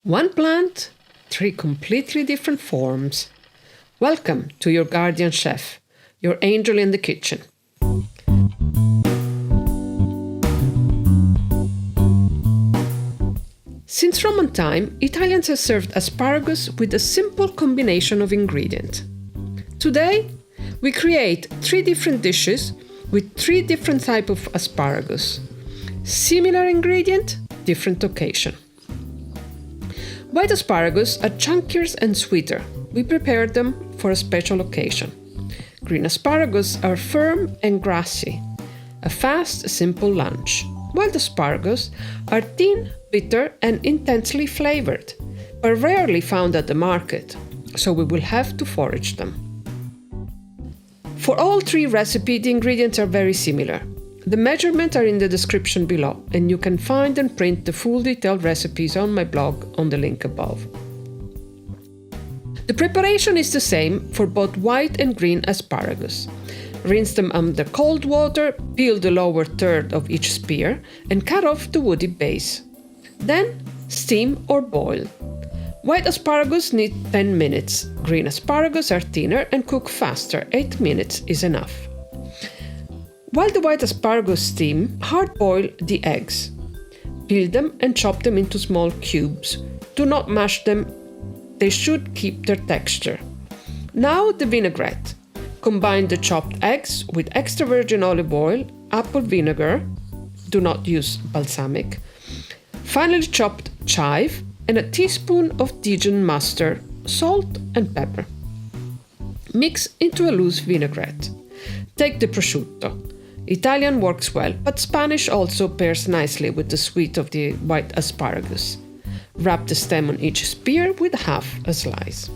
One plant, three completely different forms. Welcome to your guardian chef, your angel in the kitchen. Since Roman time, Italians have served asparagus with a simple combination of ingredients. Today, we create three different dishes with three different types of asparagus. Similar ingredient, different occasion. White asparagus are chunkier and sweeter. We prepare them for a special occasion. Green asparagus are firm and grassy. A fast, simple lunch. Wild asparagus are thin, bitter and intensely flavored, but rarely found at the market, so we will have to forage them. For all three recipes, the ingredients are very similar. The measurements are in the description below, and you can find and print the full detailed recipes on my blog on the link above. The preparation is the same for both white and green asparagus. Rinse them under cold water, peel the lower third of each spear, and cut off the woody base. Then steam or boil. White asparagus need 10 minutes. Green asparagus are thinner and cook faster. 8 minutes is enough. While the white asparagus steam, hard-boil the eggs. Peel them and chop them into small cubes. Do not mash them, they should keep their texture. Now the vinaigrette. Combine the chopped eggs with extra virgin olive oil, apple vinegar, do not use balsamic, finely chopped chive, and a teaspoon of Dijon mustard, salt and pepper. Mix into a loose vinaigrette. Take the prosciutto. Italian works well, but Spanish also pairs nicely with the sweet of the white asparagus. Wrap the stem on each spear with half a slice.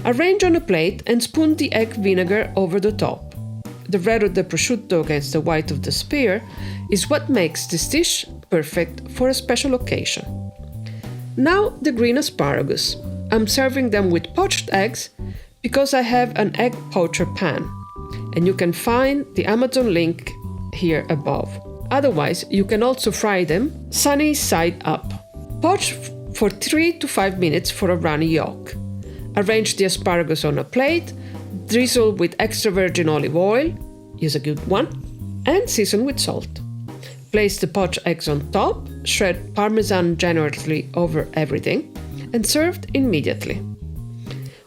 Arrange on a plate and spoon the egg vinegar over the top. The red of the prosciutto against the white of the spear is what makes this dish perfect for a special occasion. Now the green asparagus. I'm serving them with poached eggs because I have an egg poacher pan. And you can find the Amazon link here above. Otherwise, you can also fry them sunny side up. Poach for 3 to 5 minutes for a runny yolk. Arrange the asparagus on a plate, drizzle with extra virgin olive oil, use a good one, and season with salt. Place the poached eggs on top, shred Parmesan generously over everything, and served immediately.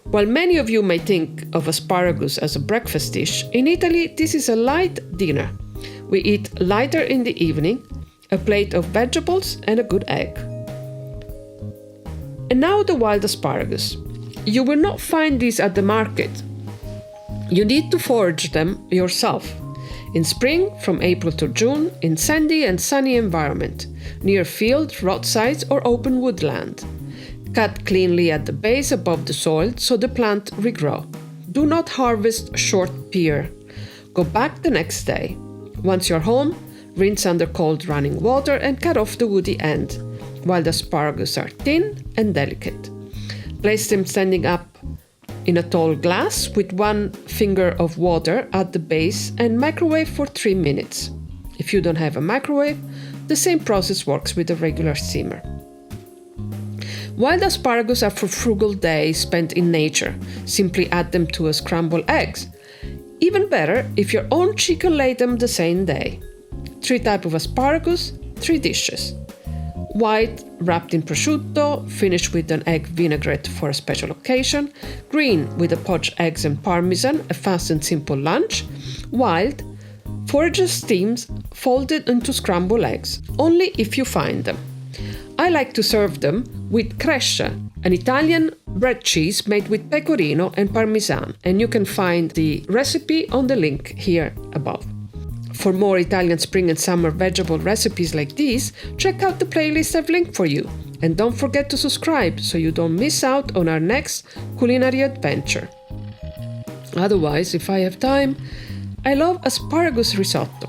While many of you may think of asparagus as a breakfast dish, in Italy this is a light dinner. We eat lighter in the evening, a plate of vegetables and a good egg. And now the wild asparagus. You will not find these at the market. You need to forage them yourself. In spring, from April to June, in sandy and sunny environment, near fields, roadsides or open woodland. Cut cleanly at the base above the soil so the plant regrow. Do not harvest short pear. Go back the next day. Once you're home, rinse under cold running water and cut off the woody end, while the asparagus are thin and delicate. Place them standing up in a tall glass with 1 finger of water at the base and microwave for 3 minutes. If you don't have a microwave, the same process works with a regular simmer. Wild asparagus are for frugal days spent in nature. Simply add them to a scrambled eggs. Even better if your own chicken laid them the same day. 3 types of asparagus, 3 dishes. White, wrapped in prosciutto, finished with an egg vinaigrette for a special occasion. Green, with the poached eggs and Parmesan, a fast and simple lunch. Wild, foraged steams folded into scrambled eggs, only if you find them. I like to serve them with crescia, an Italian bread cheese made with pecorino and Parmesan, and you can find the recipe on the link here above. For more Italian spring and summer vegetable recipes like these, check out the playlist I've linked for you. And don't forget to subscribe so you don't miss out on our next culinary adventure. Otherwise, if I have time, I love asparagus risotto.